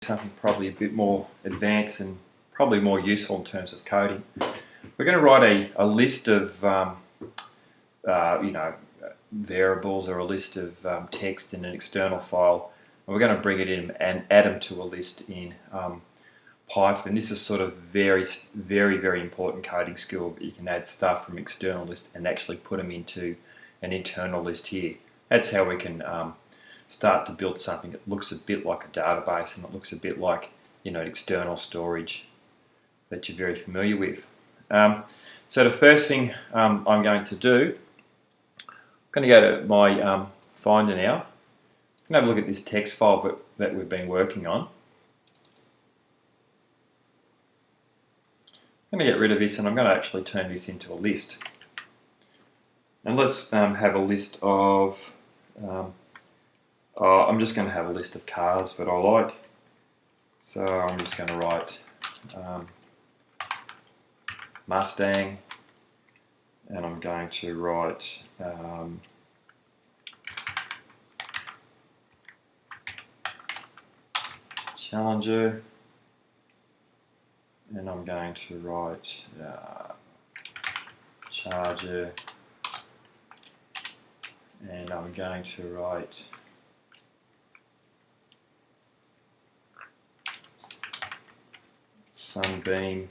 something probably a bit more advanced and probably more useful in terms of coding. We're going to write a list of variables or a list of text in an external file, and we're going to bring it in and add them to a list in Python. This is sort of very important coding skill. You can add stuff from external list and actually put them into an internal list here. That's how we can start to build something that looks a bit like a database and it looks a bit like external storage that you're very familiar with. So the first thing I'm going to do, I'm going to go to my Finder now. I'm going to have a look at this text file that we've been working on. I'm going to get rid of this and I'm going to actually turn this into a list. And let's have a list of, I'm just going to have a list of cars that I like. So I'm just going to write Mustang, and I'm going to write Challenger, and I'm going to write Charger, and I'm going to write Sunbeam,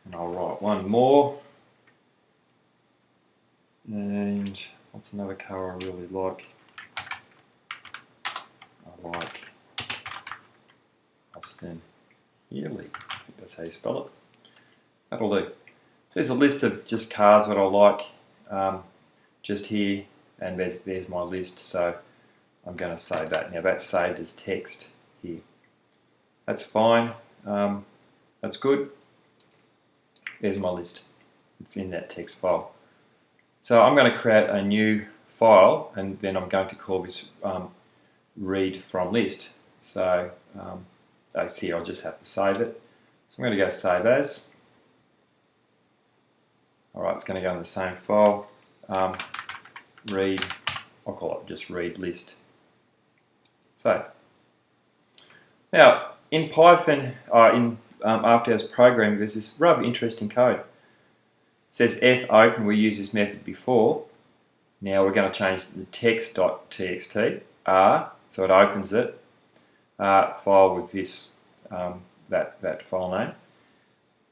and I'll write one more. And what's another car I really like? I like Austin Healey. I think that's how you spell it. That'll do. So there's a list of just cars that I like just here, and there's my list. So I'm going to save that. Now that's saved as text here. That's fine. That's good. There's my list. It's in that text file. So I'm going to create a new file, and then I'm going to call this read from list. So as here, I'll just have to save it. So I'm going to go save as. Alright, it's going to go in the same file. Read, I'll call it just read list. Save. Now, in Python, After Hours programming, there's this rather interesting code. It says fopen, we used this method before. Now we're going to change the text.txt, so it opens it, file with this, that file name.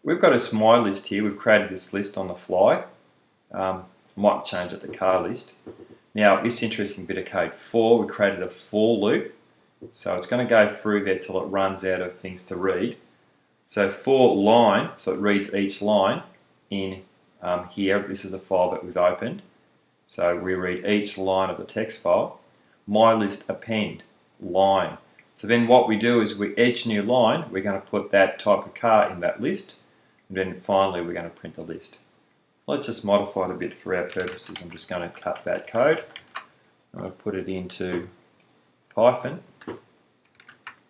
We've got a my list here. We've created this list on the fly. Might change it to car list. Now this interesting bit of code, we created a for loop. So it's going to go through there till it runs out of things to read. So for line, so it reads each line in here. This is the file that we've opened. So we read each line of the text file. My list append line. So then what we do is each new line, we're going to put that type of car in that list. And then finally we're going to print the list. Let's just modify it a bit for our purposes. I'm just going to cut that code. I'm going to put it into Python.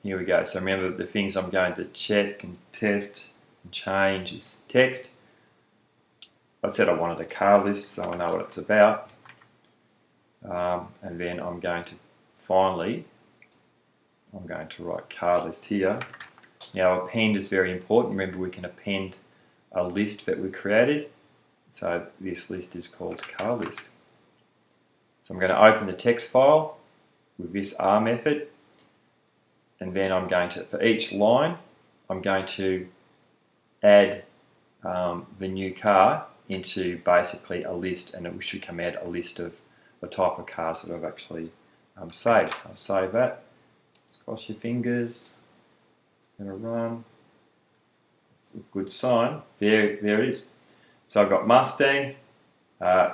Here we go. So remember, the things I'm going to check and test and change is text. I said I wanted a car list, so I know what it's about. And then I'm going to finally, I'm going to write car list here. Now append is very important. Remember, we can append a list that we created. So this list is called car list. So I'm going to open the text file with this method. And then I'm going to, for each line, I'm going to add the new car into basically a list, and it should come out a list of the type of cars that I've actually saved. So I'll save that. Cross your fingers. Going to run. It's a good sign. There it is. So I've got Mustang,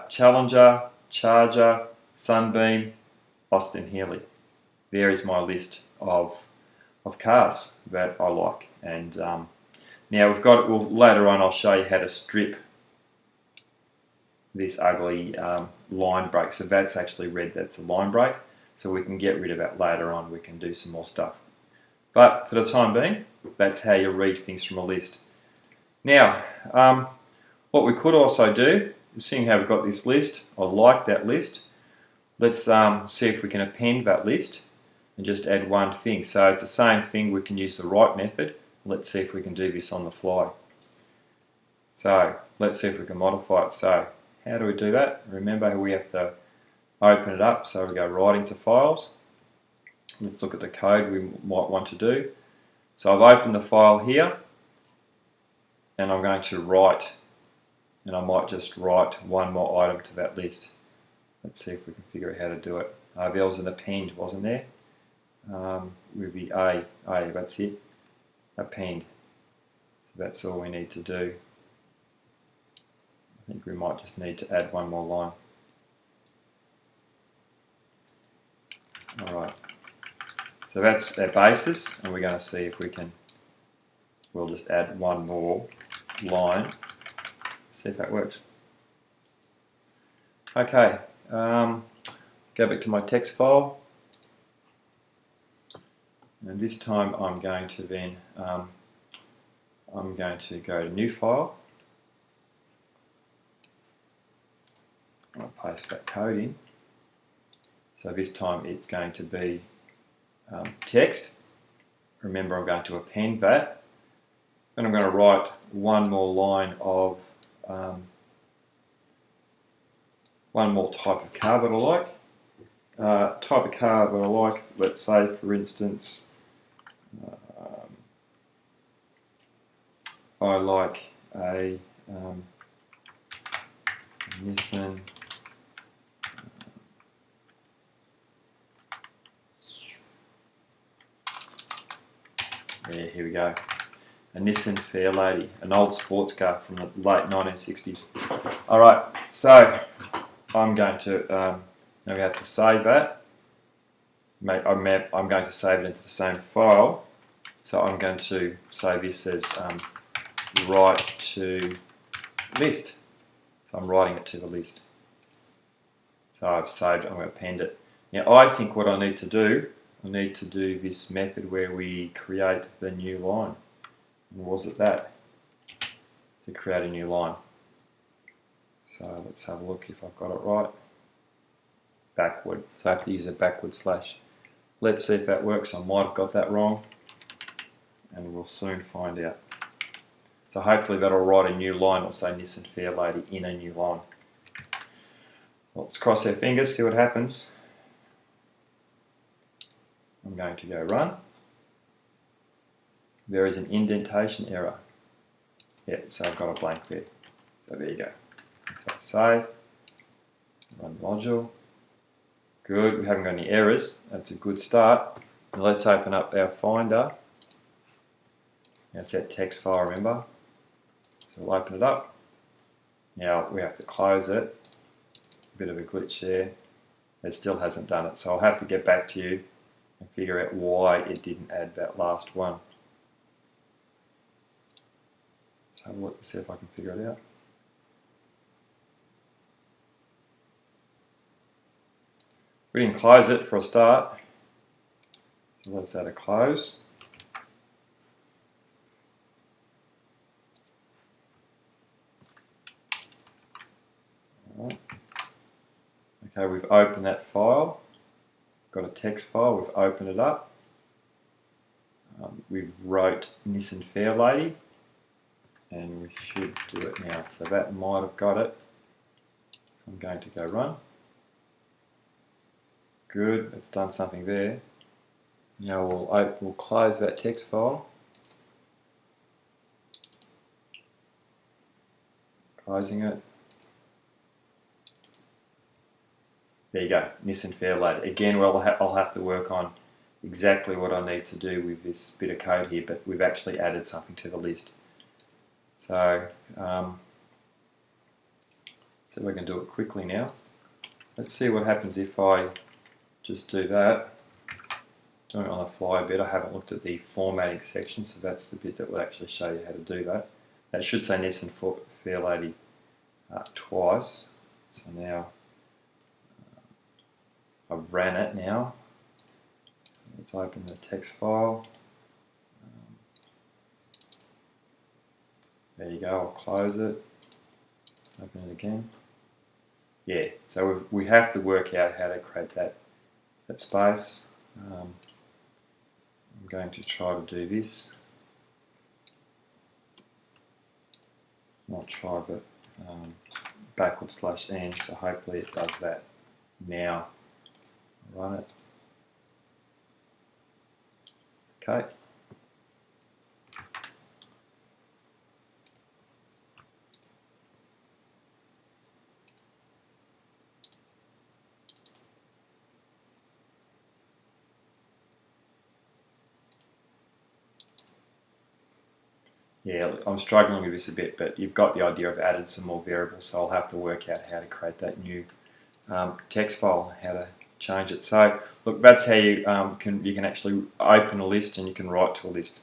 Challenger, Charger, Sunbeam, Austin Healey. There is my list of cars that I like. And now we've got, later on I'll show you how to strip this ugly line break. So that's actually red, that's a line break. So we can get rid of that later on. We can do some more stuff. But for the time being, that's how you read things from a list. Now, what we could also do, is seeing how we've got this list, I like that list. Let's see if we can append that list. and just add one thing. So it's the same thing, we can use the right method. Let's see if we can do this on the fly. So let's see if we can modify it. So how do we do that? Remember, we have to open it up. So we go right into files. Let's look at the code we might want to do. So I've opened the file here, and I'm going to write, and I might just write one more item to that list. Let's see if we can figure out how to do it. There was an append, wasn't there? With the A, that's it. Append. So that's all we need to do. I think we might just need to add one more line. Alright. So that's our basis, and we're going to see if we can, we'll just add one more line, see if that works. Okay, go back to my text file, and this time I'm going to then, I'm going to go to new file, I'll paste that code in, so this time it's going to be text. Remember, I'm going to append that, and I'm going to write one more line of one more type of card that I like. Type of card that I like, let's say for instance, I like a Nissan here we go. A Nissan Fairlady, an old sports car from the late 1960s. Alright, so I'm going to, now we have to save that. I'm going to save it into the same file. So I'm going to save this as write to list. So I'm writing it to the list. So I've saved it, I'm going to append it. Now I think what I need to do, I need to do this method where we create the new line. And was it that? To create a new line. So let's have a look if I've got it right. Backward. So I have to use a backward slash. Let's see if that works. I might have got that wrong. And we'll soon find out. So hopefully that'll write a new line or say Nissan Fairlady in a new line. Well, let's cross our fingers, see what happens. I'm going to go run. There is an indentation error. Yeah, so I've got a blank there. So there you go. So save, run the module. Good, we haven't got any errors. That's a good start. Now let's open up our Finder. That's that text file, remember? So we'll open it up. Now we have to close it. A bit of a glitch there. It still hasn't done it. So I'll have to get back to you and figure out why it didn't add that last one. Let's have a look and see if I can figure it out. We didn't close it for a start. So let's add a close. Alright. Okay, we've opened that file. Got a text file, we've opened it up. We've wrote Nissan Fairlady, and we should do it now. So that might have got it. So I'm going to go run. Good, it's done something there. Now we'll close that text file. Closing it. There you go, Nissan Fairlady. Again, well, I'll have to work on exactly what I need to do with this bit of code here, but we've actually added something to the list. So, so we can do it quickly now. Let's see what happens if I just do that. Doing it on the fly a bit. I haven't looked at the formatting section, so that's the bit that will actually show you how to do that. That should say Nissan Fairlady twice. So now I've ran it now. Let's open the text file. There you go, I'll close it. Open it again. Yeah, so we have to work out how to create that space. I'm going to try to do this. Not try, but /n, so hopefully it does that now. Run it. Okay. Yeah, I'm struggling with this a bit, but you've got the idea. I've added some more variables, so I'll have to work out how to create that new text file, how to change it. So look, that's how you can actually open a list and you can write to a list.